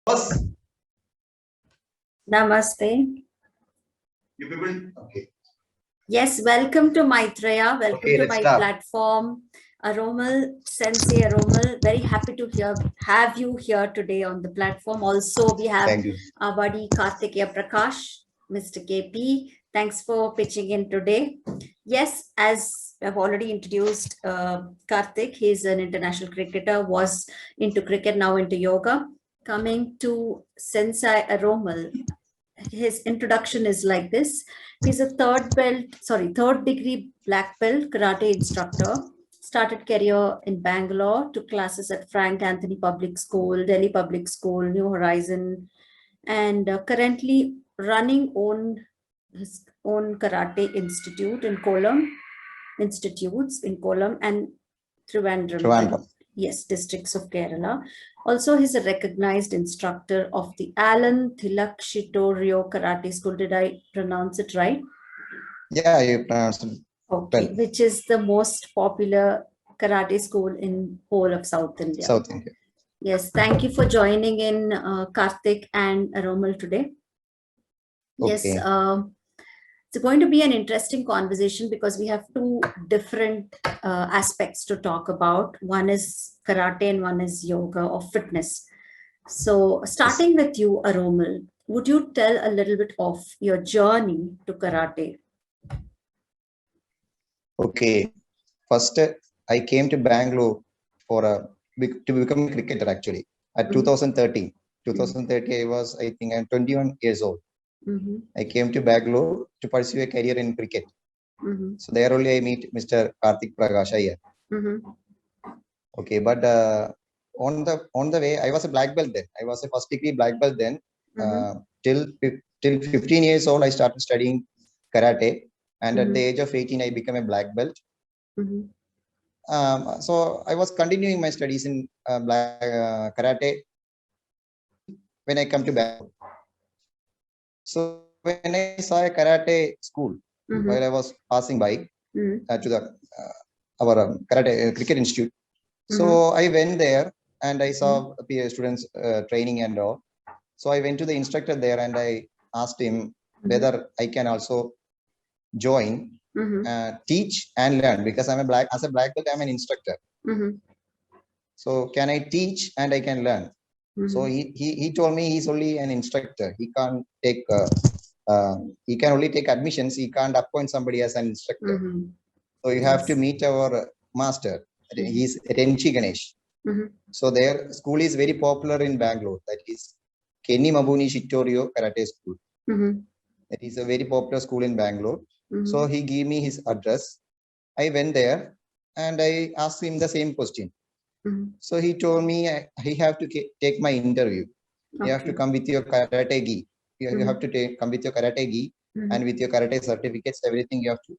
First, Namaste. you people, okay. Yes, welcome to Maitreya. Welcome Okay, to let's my start. platform. Aromal, Sensei Aromal, very happy to have you here today on the platform. Also, we have Thank you. our buddy Kartikeya Prakash, Mr. KP. Thanks for pitching in today. Yes, as I've already introduced Karthik, he's an international cricketer, was into cricket, now into yoga. Coming to Sensei Aromal, his introduction is like this. He's a third degree black belt karate instructor. Started career in Bangalore, took classes at Frank Anthony Public School, Delhi Public School, New Horizon, and currently running his own karate institutes in Kollam and Trivandrum. Yes, districts of Kerala. Also, he's a recognized instructor of the Alan Thilakshitorio Karate School. Did I pronounce it right? Yeah, you pronounced it. Okay, Well. which is the most popular karate school in whole of South India. South India. Yes, thank you for joining in, Karthik and Aromal today. Okay. Yes, it's going to be an interesting conversation because we have two different aspects to talk about. One is karate and one is yoga or fitness. So starting with you, Aromal, would you tell a little bit of your journey to karate? Okay. First, I came to Bangalore to become a cricketer actually at 2013. 2030, I was, I think I'm 21 years old. I came to Bangalore to pursue a career in cricket. So there only I meet Mr. Karthik Prakash Iyer. Okay, but on the way, I was a black belt then. I was a first degree black belt then. Till 15 years old, I started studying karate, and at the age of 18, I became a black belt. So I was continuing my studies in karate when I come to Bangalore. So when I saw a karate school while I was passing by to the our karate cricket institute, so I went there and I saw students training and all. So I went to the instructor there and I asked him whether I can also join, teach and learn, because I'm a black belt, I'm an instructor. So can I teach and I can learn? So he told me he's only an instructor. He can't take he can only take admissions. He can't appoint somebody as an instructor. So you have to meet our master. He's Renchi Ganesh. So their school is very popular in Bangalore. That is Kenny Mabuni Shittorio Karate School. It is a very popular school in Bangalore. So he gave me his address. I went there and I asked him the same question. So he told me he have to take my interview. You have to come with your karate gi. You have to come with your karate gi and with your karate certificates, everything you have to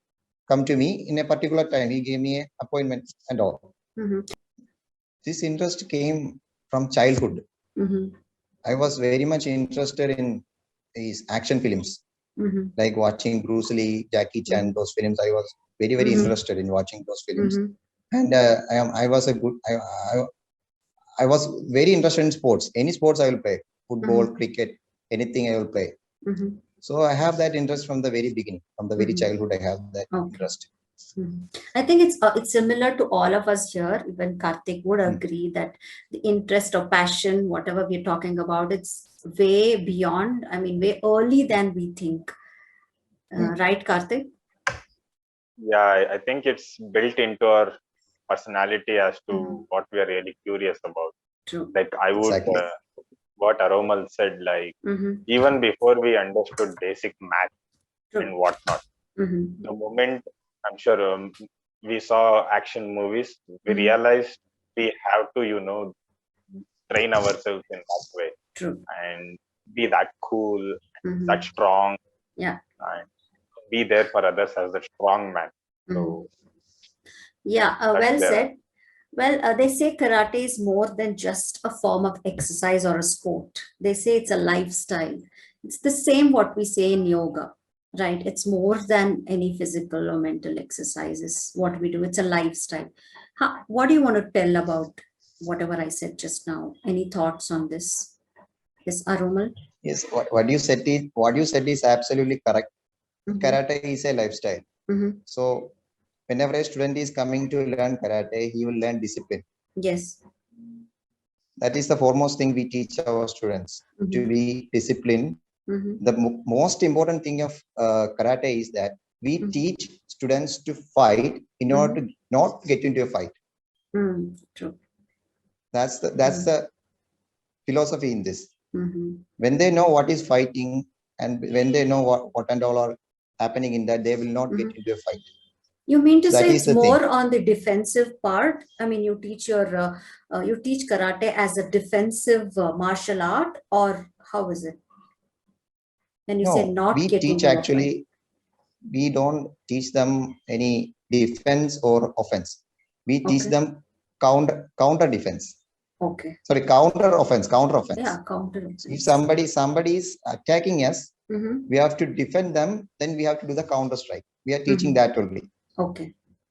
come to me in a particular time. He gave me an appointment and all. This interest came from childhood. I was very much interested in these action films, like watching Bruce Lee, Jackie Chan, those films. I was very, very interested in watching those films. And I was I was very interested in sports. Any sports I will play, football, cricket, anything I will play. So I have that interest from the very beginning, from the very childhood. I have that interest. I think it's similar to all of us here. Even Karthik would agree that the interest or passion, whatever we're talking about, it's way beyond. I mean, way early than we think. Right, Karthik? Yeah, I think it's built into our personality as to what we are really curious about. True. Like I would, what Aromal said, like even before we understood basic math and whatnot, the moment I'm sure we saw action movies, we realized we have to, train ourselves in that way. True. And be that cool, that strong, and be there for others as the strong man. So, yeah, well said. Well, they say karate is more than just a form of exercise or a sport. They say it's a lifestyle. It's the same what we say in yoga, right? It's more than any physical or mental exercises, what we do. It's a lifestyle. What do you want to tell about whatever I said just now? Any thoughts on this? Yes, Aromal. Yes, what you said is absolutely correct. Mhm. Karate is a lifestyle. Mhm. So whenever a student is coming to learn karate, he will learn discipline. Yes. That is the foremost thing we teach our students to Mhm. be disciplined. Mhm. The most important thing of karate is that we Mhm. teach students to fight in order to not get into a fight. True. That's the philosophy in this. Mhm. When they know what is fighting and when they know what and all are happening in that, they will not get into a fight. You mean to That say is it's the thing. more on the defensive part? I mean, you teach karate as a defensive martial art, or how is it? When you say No, not we getting teach into a fight. actually, we don't teach them any defense or offense. We teach Okay. them counter defense. Okay. Sorry, counter offense. Yeah, counter So if offense. somebody is attacking us, Mhm. we have to defend them. Then we have to do the counter strike. We are teaching that only. Okay.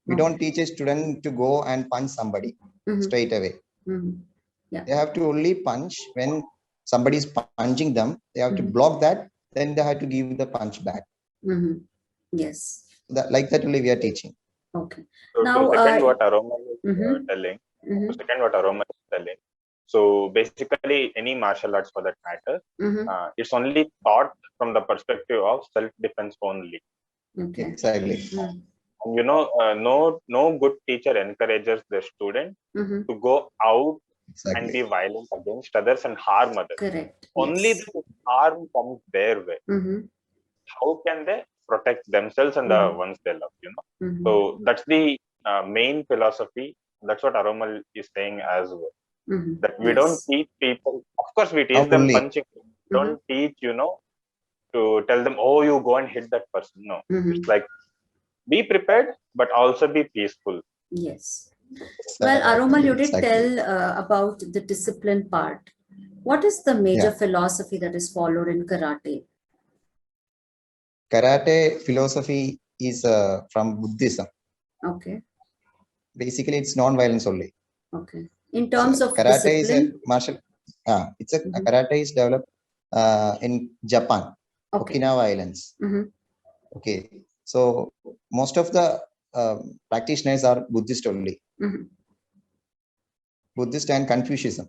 We don't teach a student to go and punch somebody Mhm. straight away. Mhm. Yeah. They have to only punch when somebody is punching them. They have to Mhm. block that. Then they have to give the punch back. Mhm. Yes. Like that only we are teaching. Okay. So Now, to second what Aroma is Mhm. telling, Mhm. to second what Aroma is telling. So basically, any martial arts for that matter, Mhm. it's only taught from the perspective of self-defense only. Okay. Exactly. Mhm. And no good teacher encourages the student Mhm. to go out and Exactly. be violent against others and harm others. Correct. Only Yes. the harm comes their way. Mhm. How can they protect themselves and the Mhm. ones they love? Mhm. So that's the main philosophy. That's what Aromal is saying as well. Mhm. That we Yes. don't teach people. Of course, we teach How them only. punching. We don't teach, to tell them, oh, you go and hit that person. No, Mhm. it's like be prepared, but also be peaceful. Yes. Well, Aromal, you did Exactly. tell about the discipline part. What is the major Yeah. philosophy that is followed in karate? Karate philosophy is from Buddhism. Okay. Basically, it's non-violence only. Okay. In So terms of karate is a discipline? martial. It's a Mhm. karate is developed in Japan, Okay. Okinawa Islands. Mhm. Okay, so most of the practitioners are Buddhist only, Mhm. Buddhist and Confucianism.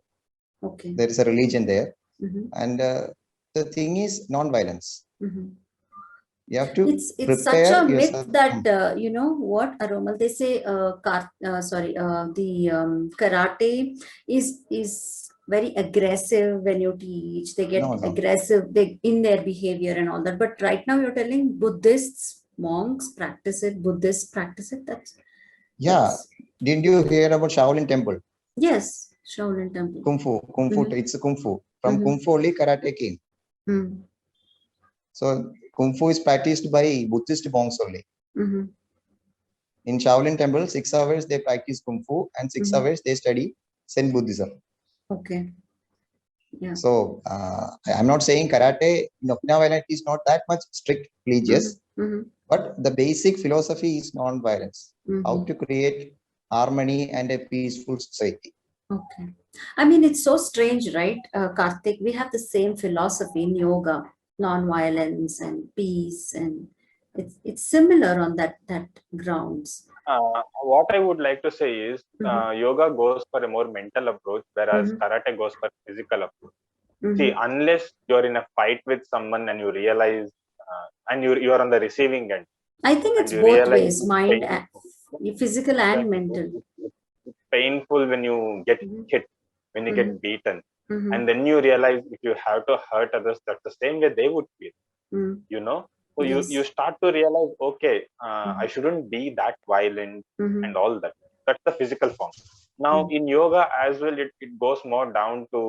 Okay. There is a religion there, Mhm. and the thing is non-violence. Mhm. You have to It's such prepare a myth yourself. that you know what, Aromal, they say the karate is very aggressive. When you teach, they get No. aggressive in their behavior and all that. But right now you're telling Buddhists, monks practice it, Buddhists practice it. Yeah, That's didn't you hear about Shaolin Temple? Yes, Shaolin Temple. Kung Fu. It's a Kung Fu. From Mhm. Kung Fu only karate came. Mhm. So Kung Fu is practiced by Buddhist monks only. Mhm. In Shaolin Temple, 6 hours they practice Kung Fu and 6 Mhm. hours they study Zen Buddhism. Okay. Yeah. So I'm not saying karate in Okinawa Island is not that much strict religious, Mhm. but the basic philosophy is non-violence. How Mhm. to create harmony and a peaceful society. Okay. I mean, it's so strange, right, Karthik? We have the same philosophy in yoga, non-violence and peace, and it's similar on that grounds. What I would like to say is Mhm. yoga goes for a more mental approach, whereas Mhm. karate goes for physical approach. See, Mhm. unless you're in a fight with someone and you realize, and you're on the receiving end, I think and it's you both realize ways, it's mind, painful. physical and Exactly. mental. It's painful when you get Mhm. hit, when you get Mhm. beaten, Mhm. and then you realize if you have to hurt others, that's the same way they would feel. Mhm. So Yes. you start to realize, okay, I Mhm. shouldn't be that violent Mhm. and all that. That's the physical form. Now in yoga as well, it goes more down to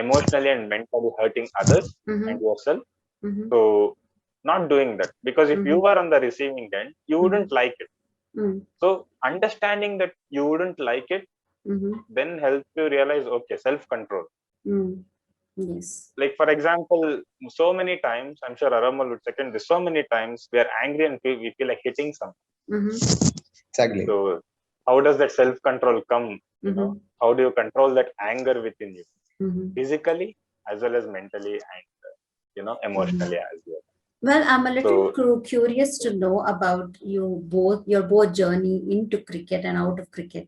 emotionally and mentally hurting others Mhm. and yourself. Mhm. So not doing that, because if you Mhm. were on the receiving end, you wouldn't like it. Mhm. So understanding that you wouldn't like it Mhm. then helps you realize, okay, self control. Mhm. Yes. Like for example, so many times, I'm sure Aramal would second this, so many times we are angry and we feel like hitting something. Mhm. Exactly. So how does that self control come? Mhm. How do you control that anger within you? Mhm. Physically, as well as mentally and emotionally as well. Well, I'm a little So curious to know about your both journey into cricket and out of cricket.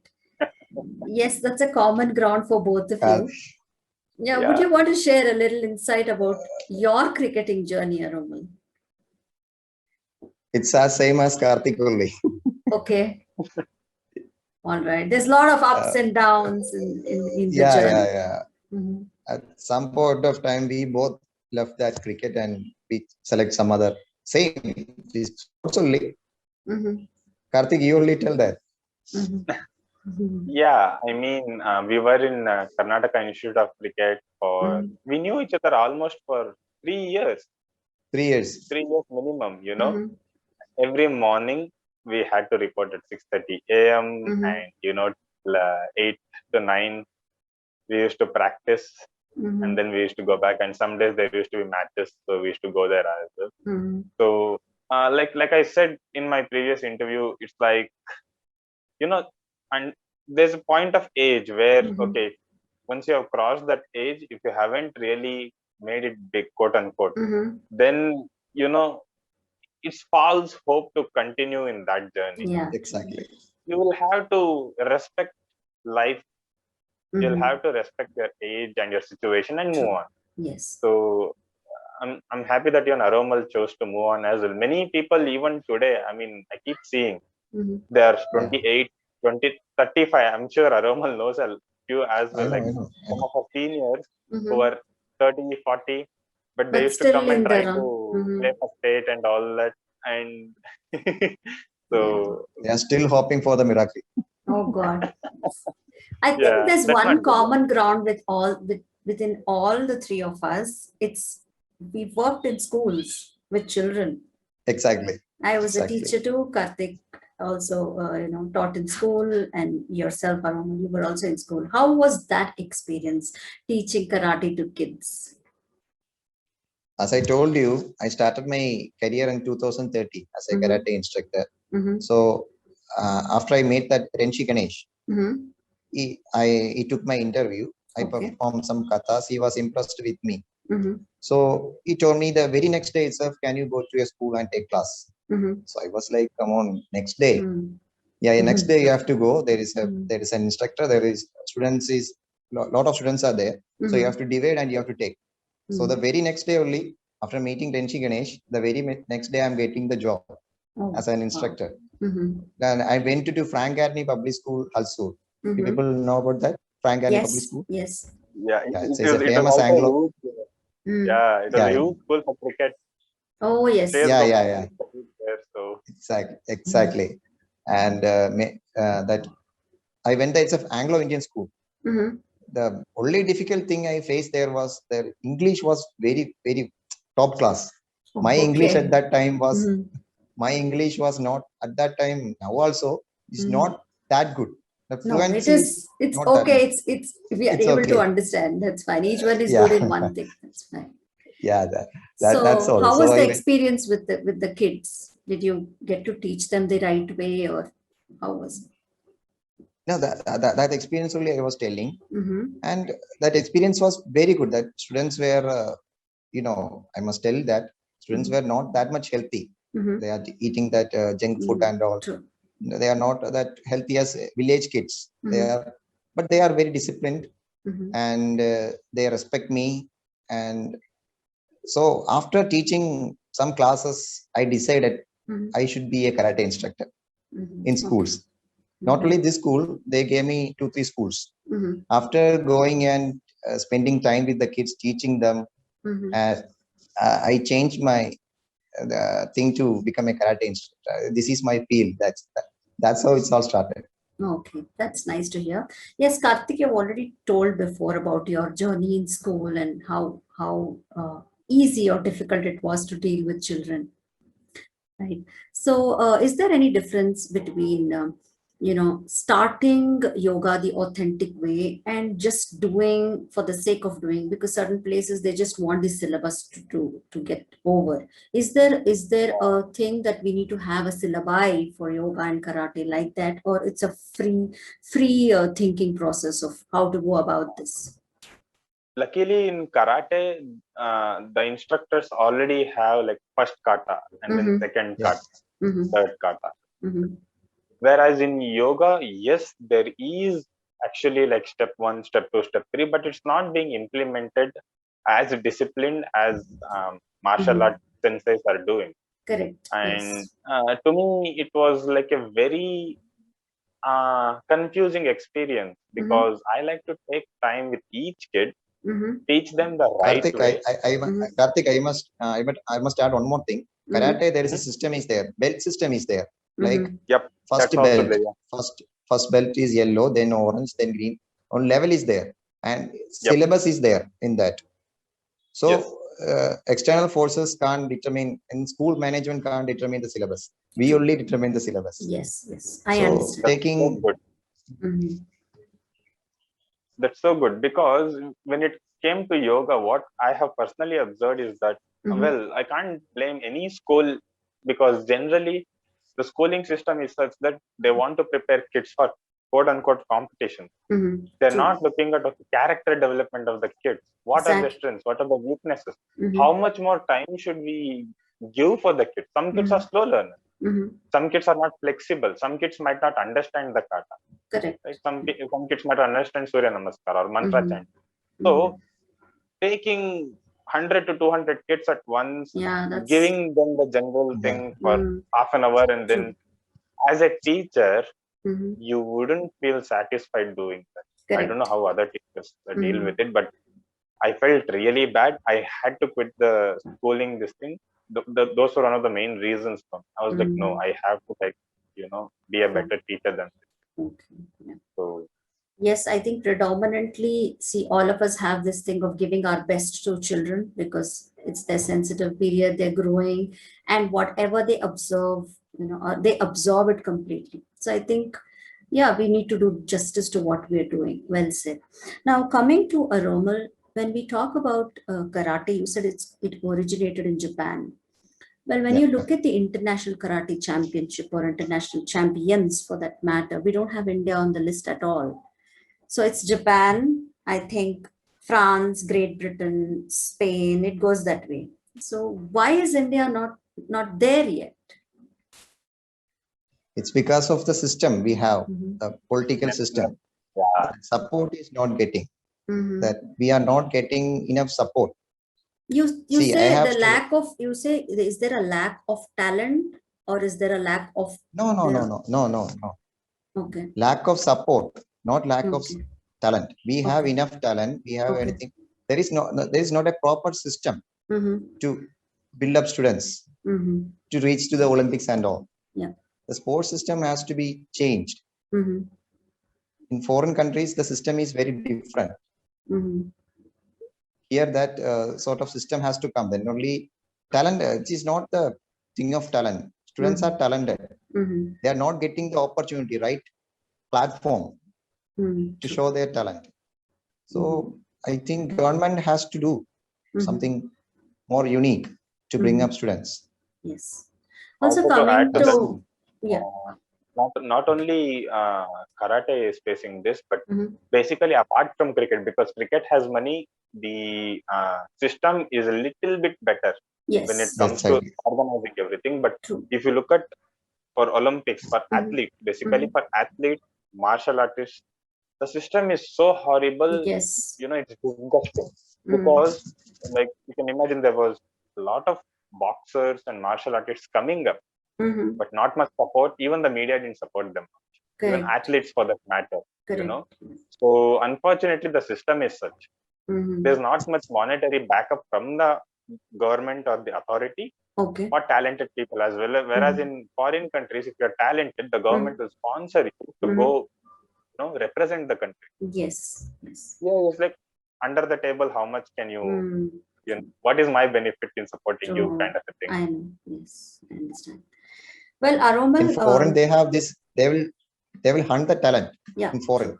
Yes, that's a common ground for both of you. Yeah, would yeah. you want to share a little insight about your cricketing journey, Aromal? It's as same as Karthik only. Okay. All right. There's a lot of ups and downs in the journey. Yeah. Mhm. At some point of time, we both left that cricket and we select some other same. It's sports only. Mhm. Karthik, you only tell that. Mhm. Mhm. Yeah, I mean, we were in Karnataka Institute of Cricket for, Mhm. we knew each other almost for 3 years, 3 years. 3 years minimum, Mhm. Every morning we had to report at 6:30 a.m. Mhm. and, 8 to 9, we used to practice and Mhm. then we used to go back. And some days there used to be matches, so we used to go there as well. Mhm. So, like I said in my previous interview, it's like, and there's a point of age where, Mhm. okay, once you have crossed that age, if you haven't really made it big, quote unquote, Mhm. then, it's false hope to continue in that journey. Yeah. Exactly. You will have to respect life. You'll Mhm. have to respect your age and your situation and move True. on. Yes. So I'm happy that Aromal chose to move on as well. Many people even today, I mean, I keep seeing Mhm. they are Yeah. 28, 20, 35. I'm sure Aromal knows a few as I well, know, like I know. some of our seniors who Mhm. are 30, 40, but they But used to still come and in the try run. to Mhm. play for state and all that. And Yeah. so, They are still hoping for the miracle. Oh God. I think yeah, there's that's one not good. common ground within all the three of us. It's we worked in schools with children. Exactly. I was a Exactly. teacher too. Karthik also, taught in school, and yourself, Arun, you were also in school. How was that experience teaching karate to kids? As I told you, I started my career in 2030 as a Mhm. karate instructor. Mhm. So after I met that Renshi Ganesh, Mhm. he took my interview. I Okay. performed some kathas. He was impressed with me. Mhm. So he told me the very next day itself, can you go to your school and take class? Mhm. So I was like, come on, next day. Mhm. Yeah, next Mhm. day you have to go. There Mhm. is an instructor. There is students is lot of students are there. So you Mhm. have to divide and you have to take. So the Mhm. very next day only, after meeting Renshi Ganesh, the very next day I'm getting the job Oh, as an wow. instructor. Mhm. Then I went to Frank Gurney Public School, Hulsoor. Do Mhm. people know about that? Frank Gurney Public Yes. School? Yes. Yeah, Yeah, it, it's a it was famous also a Anglo. huge, Mm. yeah, it was a Yeah, huge school for cricket. Oh, yes. Players yeah, from yeah, all yeah. schools there, so Exactly. And that I went there. It's an Anglo-Indian school. Mhm. The only difficult thing I faced there was their English was very, very top class. My English Okay. at that time was Mhm. my English was not at that time. Now also is Mhm. not that good. The No, it fluency is is. It's not that okay. much. It's we are It's able to okay. understand. That's fine. Each one is Yeah, good in one thing. That's fine. yeah. That's So, all. how So was the I went. experience with the kids? Did you get to teach them the right way, or how was it? No, that experience only I was telling, Mm-hmm. and that experience was very good. That students were, I must tell that students were not that much healthy. Mm-hmm. They are eating that junk food and all. True. They are not that healthy as village kids. They Mm-hmm. are, but they are very disciplined Mm-hmm. and they respect me. And so after teaching some classes, I decided Mm-hmm. I should be a karate instructor Mm-hmm. in Okay. schools. Not only this school, they gave me 2, 3 schools. Mm-hmm. After going and spending time with the kids, teaching them, Mm-hmm. I changed my thing to become a karate instructor. This is my field. That's how it's all started. Okay, that's nice to hear. Yes, Karthik, you've already told before about your journey in school and how easy or difficult it was to deal with children. Right. So, is there any difference between, starting yoga the authentic way and just doing for the sake of doing? Because certain places they just want the syllabus to get over. Is there a thing that we need to have a syllabi for yoga and karate like that, or it's a free thinking process of how to go about this? luckily in karate, the instructors already have like first kata and then second Yeah. kata, third kata. Mhm. Whereas in yoga, yes, there is actually like step 1, step 2, step 3, but it's not being implemented as disciplined as martial art senseis are doing. Correct. And Yes. to me, it was like a very confusing experience because I like to take time with each kid, teach them the right Karthik, way. Karthik, I must add one more thing. Karate, there is a system is there. Belt system is there. Like Yep, first that's also belt, there. Yeah. first belt is yellow, then orange, then green. On level is there, and syllabus is there in that. So Yes. external forces can't determine, and school management can't determine the syllabus. We only determine the syllabus. Yes. Yes. I So understand. taking So good. That's so good because when it came to yoga, what I have personally observed is that, well, I can't blame any school because generally the schooling system is such that they want to prepare kids for quote unquote competition. They're not looking at the character development of the kids. What are their strengths? What are the weaknesses? How much more time should we give for the kids? Some kids are slow learners. Some kids are not flexible. Some kids might not understand the kata. Correct. Right? Some kids might understand Surya Namaskar or mantra chant. So taking 100 to 200 kids at once, giving them the general thing for half an hour, and then as a teacher, you wouldn't feel satisfied doing that. Correct. I don't know how other teachers deal with it, but I felt really bad. I had to quit the schooling this thing. Those were one of the main reasons for me. I was like, no, I have to be a better teacher than this. Okay. Yeah. So yes, I think predominantly, see, all of us have this thing of giving our best to children because it's their sensitive period, they're growing, and whatever they observe, they absorb it completely. So I think, yeah, we need to do justice to what we're doing. Well said. Now, coming to Aromal, when we talk about karate, you said it originated in Japan. Well, when you look at the International Karate Championship or international champions for that matter, we don't have India on the list at all. So it's Japan, I think, France, Great Britain, Spain, it goes that way. So why is India not there yet? it's because of the system we have, the political system. Support is not getting. That we are not getting enough support. You See, say the lack of, you say, is there a lack of talent or is there a lack of? No. Okay. Lack of support, not lack of talent. We have enough talent. We have anything. There is not a proper system to build up students to reach to the Olympics and all. Yeah. The sports system has to be changed. In foreign countries, the system is very different. Here, that sort of system has to come. Then only talent. It is not the thing of talent. Students are talented. They are not getting the opportunity, right platform to show their talent. So I think government has to do something more unique to bring up students. Yes. Also coming to not only karate is facing this, but basically apart from cricket, because cricket has money, the system is a little bit better when it comes to organizing everything. But if you look at for Olympics, for athletes, basically for athletes, martial artists, the system is so horrible. Yes. It's disgusting because like you can imagine there was a lot of boxers and martial artists coming up, but not much support. Even the media didn't support them. Correct. Even athletes for that matter. Correct. So unfortunately the system is such. There's not much monetary backup from the government or the authority for talented people as well. Whereas in foreign countries, if you're talented, the government will sponsor you to go represent the country. Yes. Yeah, it's like under the table, how much can you what is my benefit in supporting you kind of a thing. I know. Yes, I understand. Well, Aromal, in foreign they have this, they will hunt the talent. In foreign,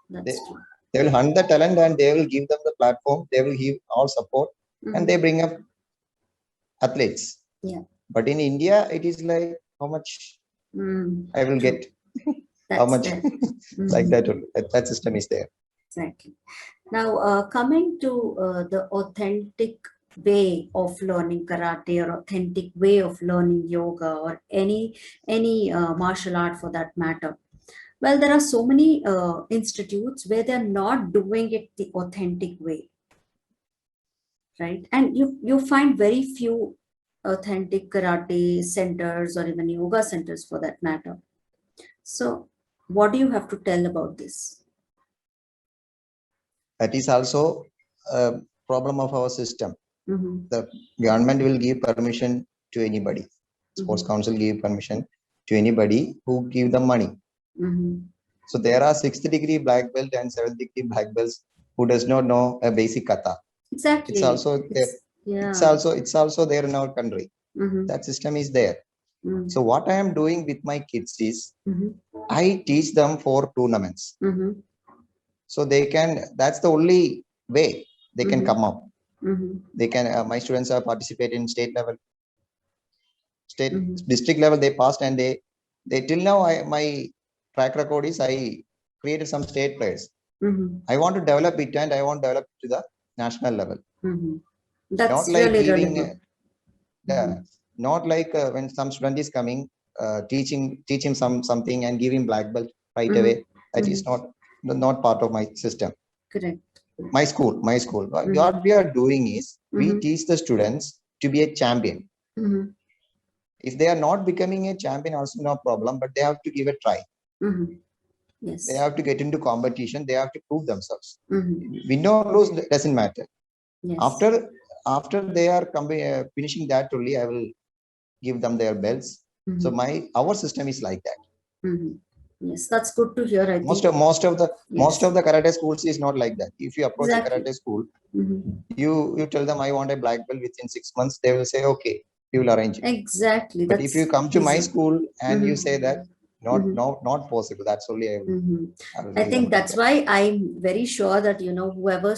that's true. They will hunt the talent and they will give them the platform. They will give all support and they bring up athletes. Yeah. But in India, it is like how much I will get. How much like that system is there. Exactly. Now, coming to the authentic way of learning karate or authentic way of learning yoga or any martial art for that matter. Well, there are so many institutes where they're not doing it the authentic way, right? And you find very few authentic karate centers or even yoga centers for that matter. So, what do you have to tell about this? That is also a problem of our system. Mm-hmm. The government will give permission to anybody. Sports council give permission to anybody who give them money. Mm-hmm. So there are 6th degree black belt and 7th degree black belts who does not know a basic kata. Exactly. It's also there. Yeah. It's also there in our country. Mm-hmm. That system is there. Mm-hmm. So what I am doing with my kids is Mm-hmm. I teach them for tournaments. Mm-hmm. So they can, that's the only way they can come up. Mm-hmm. They can, my students are participating in state level, state Mm-hmm. district level, they passed, and they till now, my track record is I created some state players. Mm-hmm. I want to develop it, and I want to develop it to the national level. Mm-hmm. That's Not like really, giving, really good. yeah, not like when some student is coming, teach him something and give him black belt right away. That is not part of my system. Correct. My school. What we are doing is we teach the students to be a champion. Mm-hmm. If they are not becoming a champion, also no problem, but they have to give a try. Mm-hmm. Yes. They have to get into competition. They have to prove themselves. Mm-hmm. Win or lose doesn't matter. Yes. After they are finishing that only, I will give them their belts. Mm-hmm. So our system is like that. Mm-hmm. Yes, that's good to hear. I Most think of the karate schools is not like that. If you approach a karate school, you tell them I want a black belt within 6 months, they will say okay, we will arrange it. Exactly. But if you come to my school and you Mm-hmm. say that not possible, that's only I think that's why I'm very sure that whoever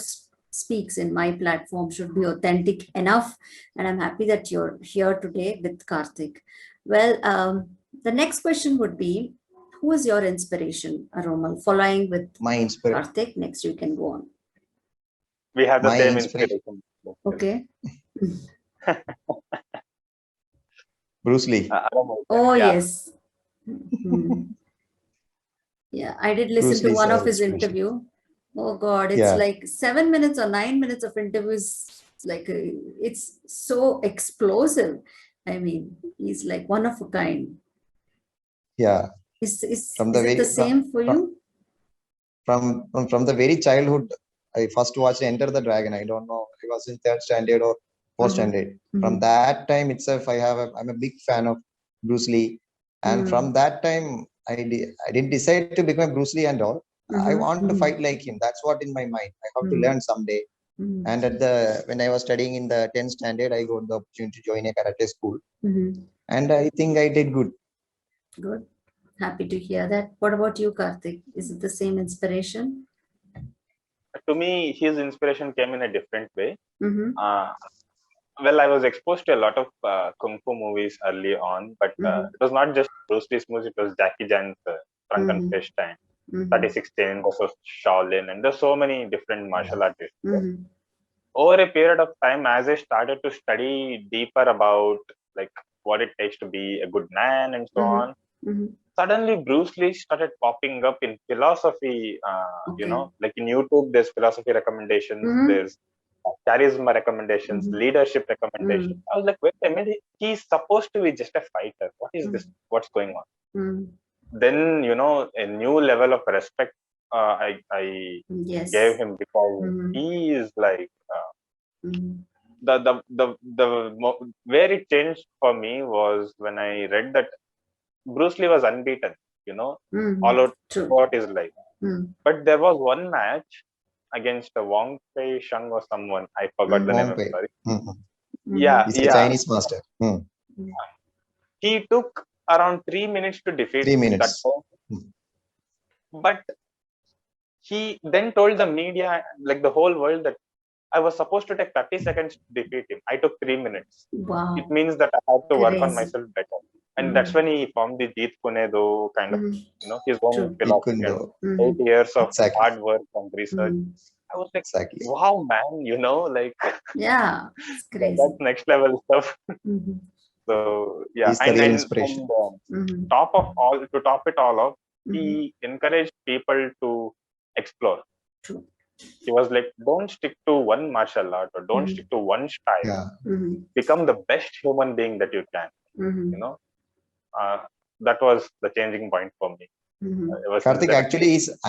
speaks in my platform should be authentic enough, and I'm happy that you're here today with Karthik. Well, the next question would be, who is your inspiration, Aromal? Following with my inspiration. Karthik, next you can go on. We have the same inspiration. Okay. Bruce Lee. Oh, yeah. Yes. Yeah, I did listen to one of his interview. Oh God, it's like 7 minutes or 9 minutes of interviews. Like it's so explosive. I mean, he's like one of a kind. Yeah. Is it the same for you? From the very childhood, I first watched Enter the Dragon. I don't know, I was in 3rd standard or 4th standard. From that time itself, I'm a big fan of Bruce Lee, and from that time, I didn't decide to become Bruce Lee and all. I want to fight like him. That's what in my mind. I have to learn someday. And when I was studying in the 10th standard, I got the opportunity to join a karate school, and I think I did good. Good. Happy to hear that. What about you, Karthik? Is it the same inspiration? To me, his inspiration came in a different way. Well, I was exposed to a lot of kung fu movies early on, but it was not just Bruce Lee's movies. It was Jackie Chan's Drunken Fish Time, 36 Chains of Shaolin, and there's so many different martial artists. Over a period of time, as I started to study deeper about like what it takes to be a good man and so on, suddenly Bruce Lee started popping up in philosophy. Like in YouTube, there's philosophy recommendations, there's charisma recommendations, leadership recommendations. I was like, wait a minute, he's supposed to be just a fighter. What is this? What's going on? Then a new level of respect I gave him, because he is like where it changed for me was when I read that Bruce Lee was unbeaten, all out throughout his life. But there was one match against Wong Fei Sheng or someone. I forgot the name. I'm sorry. Yeah, he's a Chinese master. He took around 3 minutes to defeat 3 minutes. that. But he then told the media, like the whole world, that I was supposed to take 30 seconds to defeat him. I took 3 minutes. Wow. It means that I have to work on myself better. And that's when he formed the Jeet Kune Do kind of, his own True. philosophy. And Kundo. 8 years of Exactly. hard work and research. I was like, Exactly. wow, man, like Yeah, it's crazy. that's next level stuff. Mhm. So yeah, He's the real inspiration. Mhm. to top it all off, Mhm. he encouraged people to explore. True. He was like, don't stick to one martial art or don't Mhm. stick to one style. Yeah. Mhm. Become the best human being that you can. Mhm. That was the changing point for me. Mhm. Ever since Karthik, then.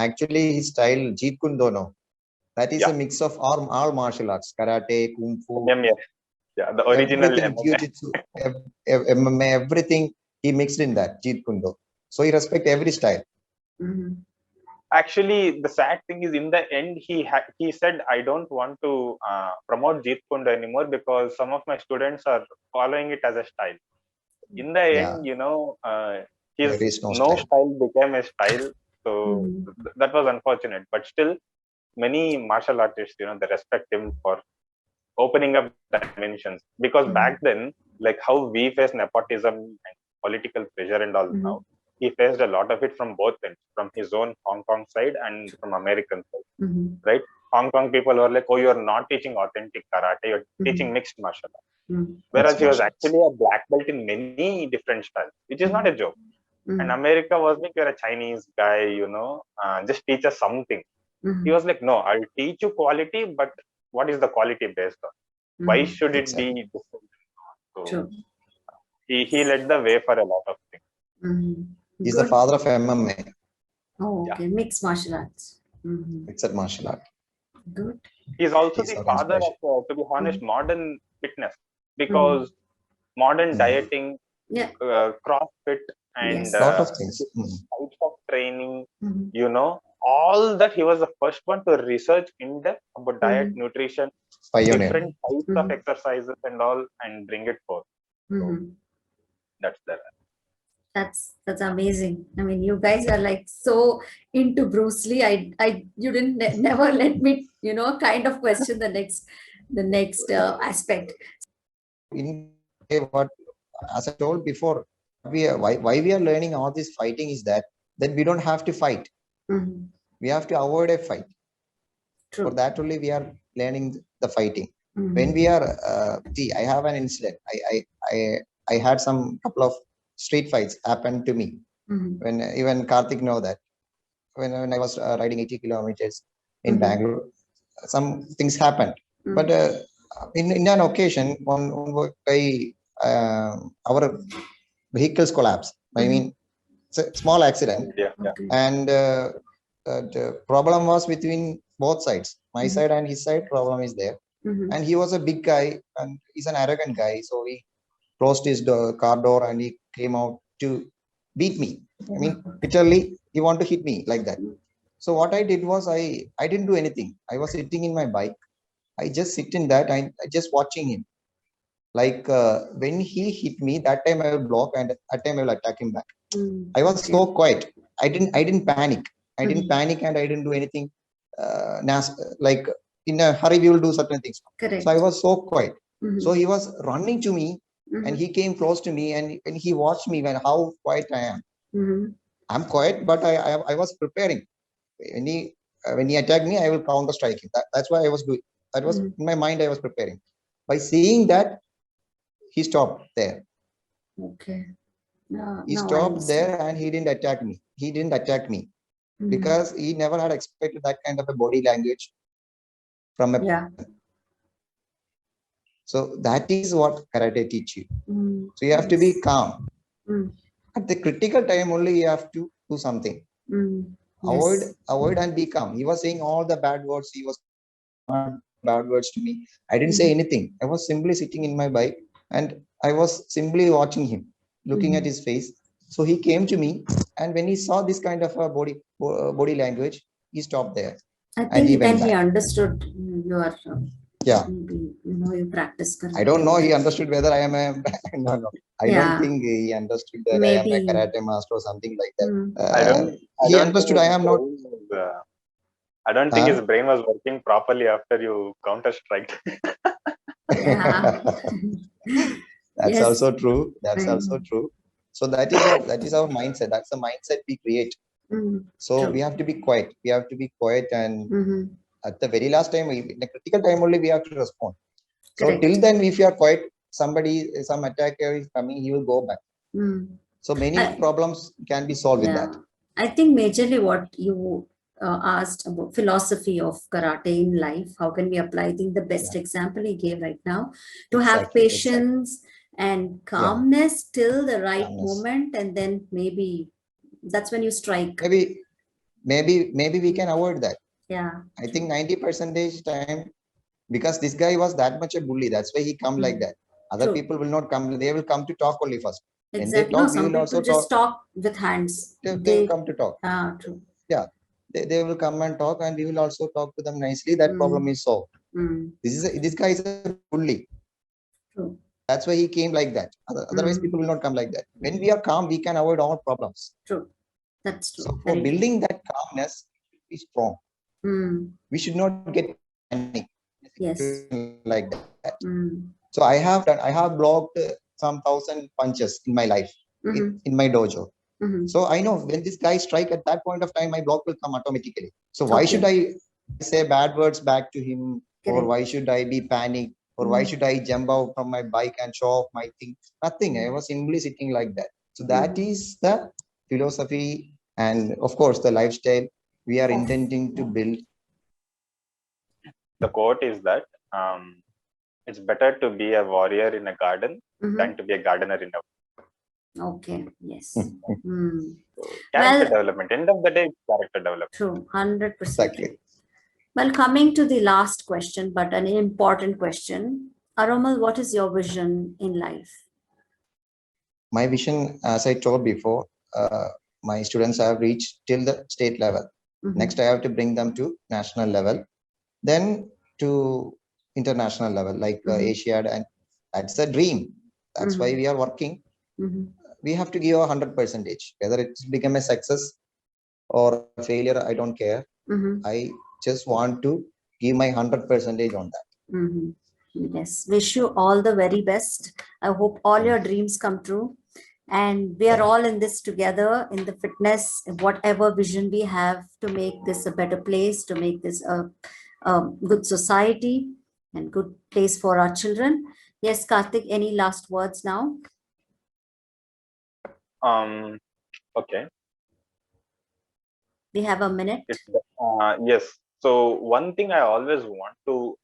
actually his style Jeet Kune Do, no? That is Yeah. a mix of all martial arts, karate, kung fu, MMA. Yeah, the original everything, MMA. jiu-jitsu, MMA, everything he mixed in that Jeet Kune Do. So he respect every style. Mhm. Actually, the sad thing is, in the end, he said, I don't want to promote Jeet Kune Do anymore because some of my students are following it as a style. In the Yeah. end, There his is no no style. style became a style. So Mhm. that was unfortunate. But still, many martial artists, they respect him for opening up dimensions. Because back then, like how we face nepotism and political pressure and all now, he faced a lot of it from both ends, from his own Hong Kong side and from American side, Mhm. right? Hong Kong people were like, oh, you're not teaching authentic karate, you're teaching mixed martial arts. Mhm. Whereas Mixed he was martial arts. actually a black belt in many different styles, which is not a joke. And America was like, you're a Chinese guy, just teach us something. He was like, no, I'll teach you quality, but what is the quality based on? Why should it Exactly. be different? So True. he led the way for a lot of things. Mhm. He's the Good. father of MMA. Oh, Yeah. okay. Mixed martial arts. Mhm. Mixed martial art. Good. He's also He's the our father inspiration. of, to be honest, modern fitness, because modern dieting, Yeah. CrossFit, and Yes. Lot of things. different types of training, Mhm. all that he was the first one to research in depth about diet, nutrition, Pioneer. different types of exercises and all, and bring it forth. So Mhm. that's the That's amazing. I mean, you guys are like so into Bruce Lee. You didn't never let me, kind of question the next aspect. In what, as I told before, why we are learning all this fighting is that then we don't have to fight. Mhm. We have to avoid a fight. True. For that only we are learning the fighting. Mhm. When we are see, I have an incident. I had some couple of street fights happen to me. Mhm. When even Karthik know that when I was riding 80 kilometers in Mhm. Bangalore, some things happened. But in an occasion, one guy, our vehicles collapsed. I mean, it's a small accident, yeah. Okay. and the problem was between both sides, my side and his side. Problem is there, Mhm. and he was a big guy, and he's an arrogant guy. So he closed his car door and he came out to beat me. I mean, literally, he wanted to hit me like that. So what I did was I didn't do anything. I was sitting in my bike. I just sit in that. I just watching him. Like when he hit me, that time I will block, and that time I will attack him back. I was so quiet. I didn't panic. I didn't panic, and I didn't do anything. Like in a hurry, we will do certain things. Correct. So I was so quiet. Mhm. So he was running to me, and he came close to me, and he watched me when how quiet I am. Mhm. I'm quiet, but I was preparing. When he attacked me, I will counter strike him. That's why I was doing. That was in my mind. I was preparing. By seeing that, he stopped there. Okay. He Now I stopped understand. there, and he didn't attack me. He didn't attack me because he never had expected that kind of a body language from a. Yeah. So that is what karate teach you. Mm. So you have to be Yes. calm. Mm. At the critical time only, you have to do something. Mm. Avoid Yes. and be calm. He was saying all the bad words. He was bad words to me. I didn't say anything. I was simply sitting in my bike, and I was simply watching him, looking at his face. So he came to me, and when he saw this kind of a body language, he stopped there, I and he think went then he back. understood your, Yeah, you practice karate. I don't know. He understood whether I am a no. I don't think he understood that I am a Maybe. karate master or something like that. I He don't understood think I am not. I don't think his brain was working properly after you counter strike. Yeah. That's Yes. also true. That's I also know. true. So that is our mindset. That's the mindset we create. So True. we have to be quiet. We have to be quiet, and Mhm. at the very last time, in a critical time only, we have to respond. So Correct. till then, if you are quiet, some attacker is coming, he will go back. So many problems can be solved with that. I think majorly what you asked about philosophy of karate in life, how can we apply? I think the best example he gave right now, to have Exactly, patience and calmness till the right Calmness. moment, and then maybe that's when you strike. Maybe we can avoid that. Yeah. I think 90% time, because this guy was that much a bully. That's why he come like that. Other True. people will not come. They will come to talk only first. When they Exactly. No, talk, we some will also people just talk. talk with hands. They will come to talk. True. Yeah, they will come and talk, and we will also talk to them nicely. That problem is solved. This guy is a bully. True. That's why he came like that. Otherwise, people will not come like that. When we are calm, we can avoid all problems. True. That's true. So for building that calmness, be strong. We should not get panic. Yes. Like that. So I have blocked some 1,000 punches in my life, in my dojo. So I know when this guy strike at that point of time, my block will come automatically. So why should I say bad words back to him? Or why should I be panicked? Or why should I jump out from my bike and show off my thing? Nothing. I was simply sitting like that. So that is the philosophy, and of course the lifestyle we are intending to build. The quote is that it's better to be a warrior in a garden than to be a gardener in a. Okay. Yes. Character development. End of the day, it's character development. True. 100%. Exactly. Well, coming to the last question, but an important question. Aromal, what is your vision in life? My vision, as I told before, my students have reached till the state level. Next, I have to bring them to national level, then to international level, like Asiad, and that's a dream. That's why we are working. We have to give 100%. Whether it's become a success or a failure, I don't care. I just want to give my 100% on that. Yes, wish you all the very best. I hope all your dreams come true. And we are all in this together in the fitness, whatever vision we have to make this a better place, to make this a good society and good place for our children. Yes, Karthik, any last words now? Okay. We have a minute. Yes. So one thing I always want to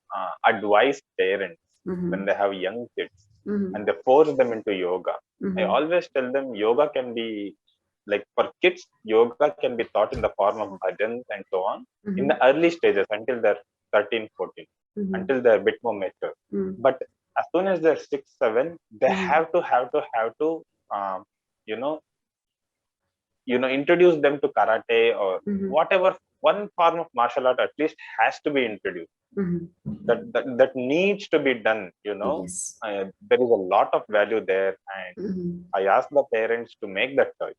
advise parents when they have young kids and they force them into yoga. I always tell them yoga can be, like, for kids, yoga can be taught in the form of bhajans and so on in the early stages until they're 13, 14, until they're a bit more mature. But as soon as they're 6, 7, they have to introduce them to karate or whatever one form of martial art at least has to be introduced. That needs to be done. Yes. There is a lot of value there, and I ask the parents to make that choice,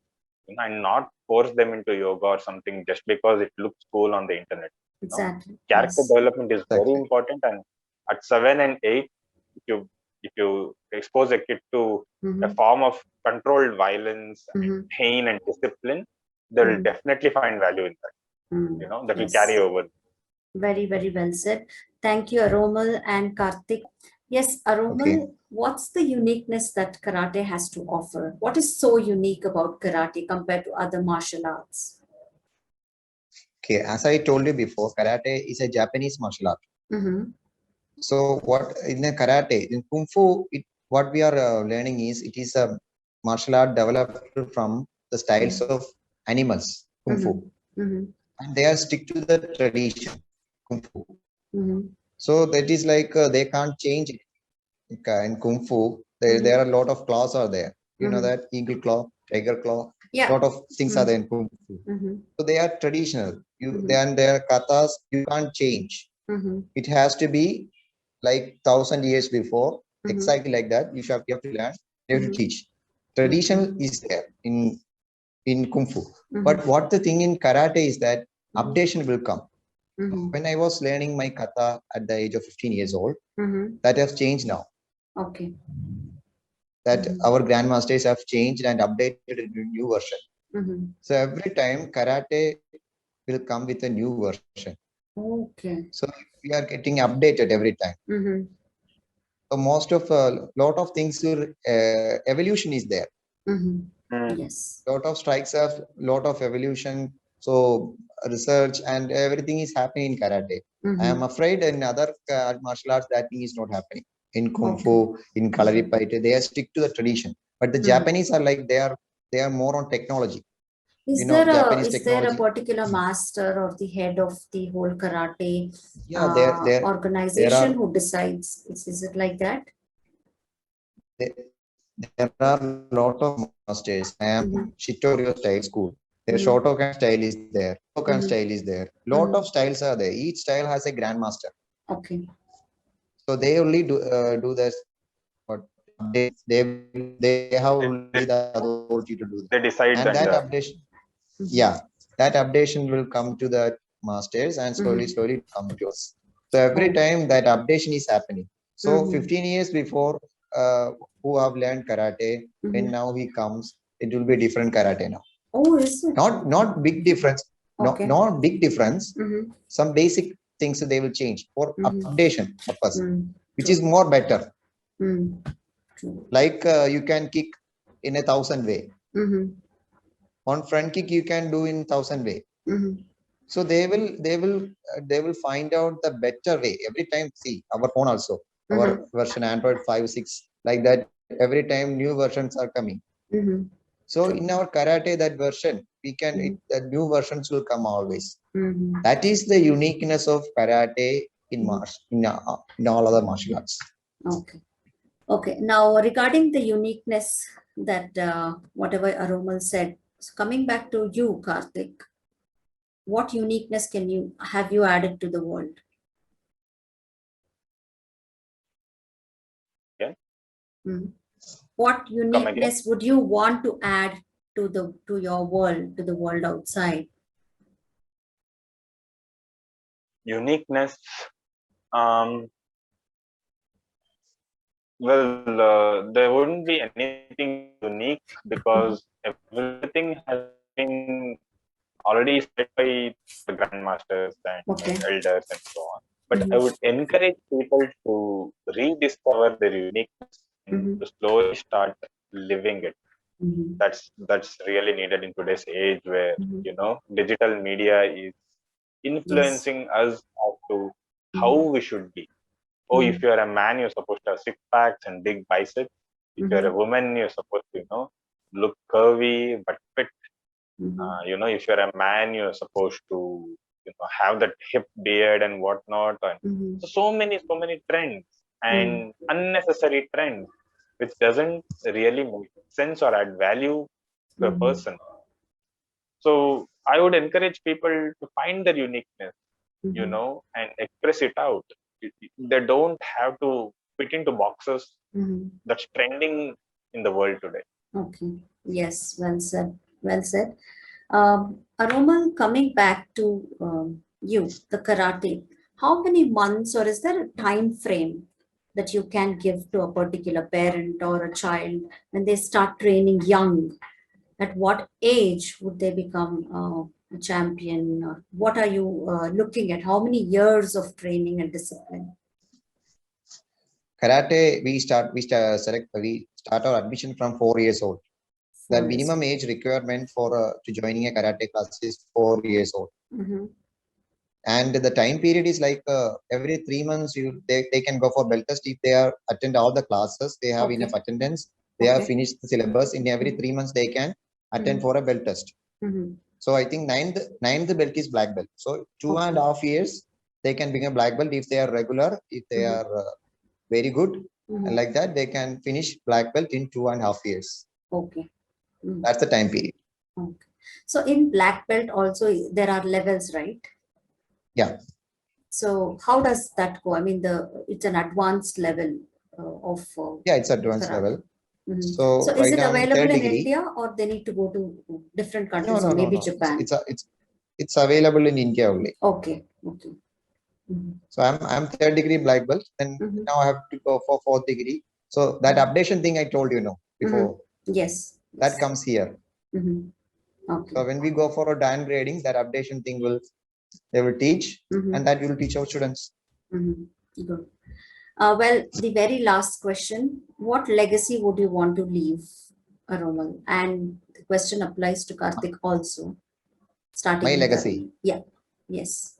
and not force them into yoga or something just because it looks cool on the internet. Exactly. Character development is very important, and at 7 and 8, if you expose a kid to a form of controlled violence, and pain and discipline, they will definitely find value in that. That will carry over. Very, very well said. Thank you, Aromal and Karthik. Yes, Aromal, what's the uniqueness that karate has to offer? What is so unique about karate compared to other martial arts? Okay, as I told you before, karate is a Japanese martial art. So what in the karate, in kung fu, what we are learning is it is a martial art developed from the styles of animals, kung fu, and they are stick to the tradition, kung fu. So that is like they can't change it. In kung fu, there are a lot of claws are there. You know that eagle claw, tiger claw, a lot of things are there in kung fu. So they are traditional. Then their katas you can't change. It has to be like 1,000 years before, exactly like that. You have to learn. You have to teach. Traditional is there in kung fu. But what the thing in karate is that updation will come. When I was learning my kata at the age of 15 years old, that has changed now. Okay. that our grandmasters have changed and updated into new version. So every time karate will come with a new version. Okay. So we are getting updated every time. So most of lot of things will, evolution is there. Yes. Lot of strikes have lot of evolution. So research and everything is happening in karate. I am afraid in other martial arts that thing is not happening. In kung fu, in kalaripayattu, they are stick to the tradition. But the Japanese are like they are more on technology. Is Japanese there a technology. particular master or the head of the whole karate Yeah, there organization are who decides? Is it like that? there are a lot of masters. I am Shitorio style school. Their Shotokan style is there. Shotokan style is there. Lot of styles are there. Each style has a grandmaster. Okay. So they only do this. But they have only the authority to do that. They decide And that updation, yeah, that updation will come to the masters and slowly come to us. So every time that updation is happening. So 15 years before, who have learned karate, and now he comes, it will be different karate now. Oh, is it? Not big difference. Okay. Not big difference. Some basic things they will change for updation purpose, which is more better. Like you can kick in 1,000 way. On front kick you can do in 1,000 way. So they will find out the better way every time. See our phone also, our version Android 5, 6, like that. Every time new versions are coming. So in our karate, that version we can the new versions will come always. That is the uniqueness of karate in in all other martial arts. Okay. Okay. Now regarding the uniqueness that whatever Aromal said, so coming back to you, Karthik, what uniqueness have you added to the world? Yeah. What uniqueness would you want to add to your world, to the world outside? Uniqueness. Well, there wouldn't be anything unique because everything has been already set by the grandmasters and elders and so on. But I would encourage people to rediscover their uniqueness and to slowly start living it. That's really needed in today's age where digital media is influencing us as to how we should be. Oh, if you're a man, you're supposed to have six packs and big biceps. If you're a woman, you're supposed to, look curvy but fit. If you're a man, you're supposed to, have that hip beard and whatnot. And so many trends and unnecessary trends, which doesn't really make sense or add value to a person. So I would encourage people to find their uniqueness, and express it out. They don't have to fit into boxes that's trending in the world today. Okay. Yes, well said. Well said. Aromal, coming back to you, the karate, how many months or is there a time frame that you can give to a particular parent or a child when they start training young? At what age would they become a champion? Or what are you looking at? How many years of training and discipline? Karate, we start our admission from 4 years old. The minimum age requirement for to joining a karate class is 4 years old. And the time period is like every 3 months they can go for belt test. If they are attend all the classes, they have enough attendance, they have finished the syllabus. In every 3 months they can attend for a belt test. So I think ninth belt is black belt. So 2.5 years they can become black belt if they are regular, if they are very good, and like that they can finish black belt in 2.5 years. Okay. That's the time period. Okay. So in black belt also there are levels, right? Yeah. So how does that go? I mean, it's an advanced level of yeah, it's advanced level. So is it available in India or they need to go to different countries? No, maybe Japan? It's available in India only. Okay. So I'm third degree black belt, and now I have to go for fourth degree. So that updation thing I told you, before, Yes. that comes here. Okay. So when we go for a downgrading, that updation thing they will teach, and that we will teach our students. Good. Well, the very last question, what legacy would you want to leave, Aromal? And the question applies to Karthik also. Starting My with legacy. Aromal. Yeah. Yes.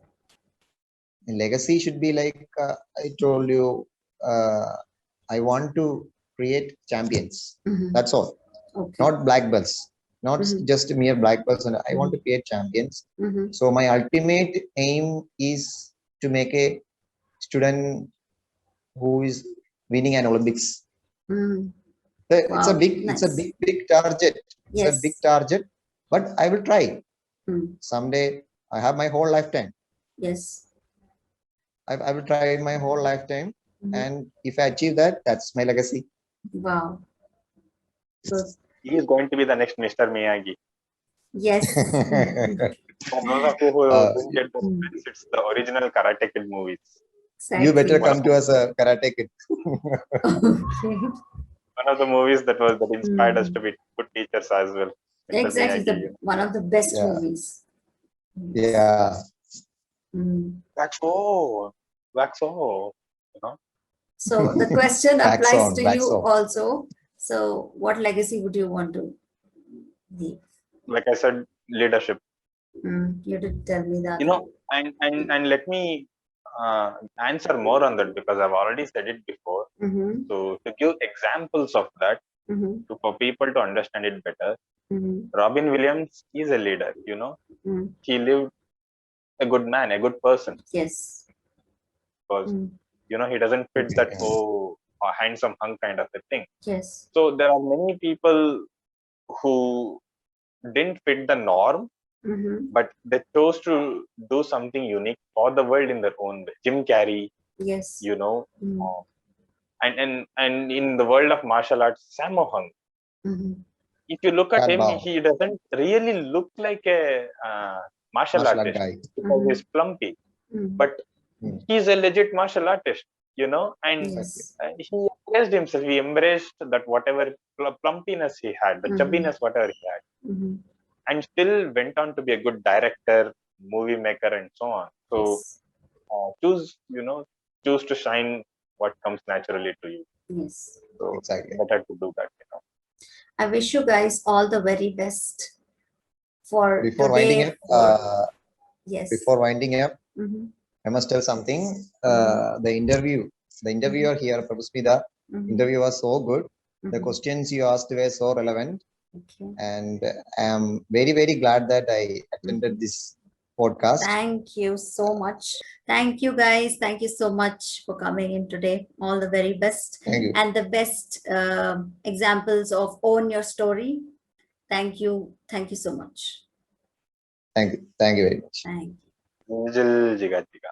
Legacy should be like I told you, I want to create champions. That's all. Okay. Not black belts, not just mere black belts. And I want to create champions. So my ultimate aim is to make a student who is winning an Olympics. It's a big, nice. it's a big target. Yes. It's a big target, but I will try. Someday I have my whole lifetime. Yes. I will try my whole lifetime, and if I achieve that, that's my legacy. Wow. Good. He is going to be the next Mr. Miyagi. Yes. For those of you who didn't get the reference, it's the original Karate Kid movies. Exactly. You better come to us a Karate Kid. Okay. One of the movies that inspired us to be good teachers as well. Mr. Exactly. Miyagi, One of the best movies. Yeah. Waxo. So the question Wax applies on, to wax you on. also. So what legacy would you want to leave? Like I said, leadership. You did tell me that. And let me answer more on that, because I've already said it before. So to give examples of that, for people to understand it better, Robin Williams is a leader. He lived a good man, a good person. Yes. Because he doesn't fit that a handsome hunk kind of a thing. Yes. So there are many people who didn't fit the norm, but they chose to do something unique for the world in their own way. Jim Carrey, Yes. and in the world of martial arts, Sammo Hung. If you look at him, he doesn't really look like a martial artist guy. because he's plumpy, but he's a legit martial artist, and he embraced himself. He embraced that whatever plumpiness he had, the chubbiness, whatever he had, and still went on to be a good director, movie maker, and so on. So choose to shine what comes naturally to you. Yes. So exactly. Better to do that. I wish you guys all the very best for before today. winding up. Yes. Before winding up, I must tell something. The interviewer here, Prabhusmita, interview was so good. The questions you asked were so relevant. Okay. And I am very, very glad that I attended this podcast. Thank you so much. Thank you, guys. Thank you so much for coming in today. All the very best. Thank you. And the best examples of own your story. Thank you. Thank you so much. Thank you. Thank you very much. Thank you.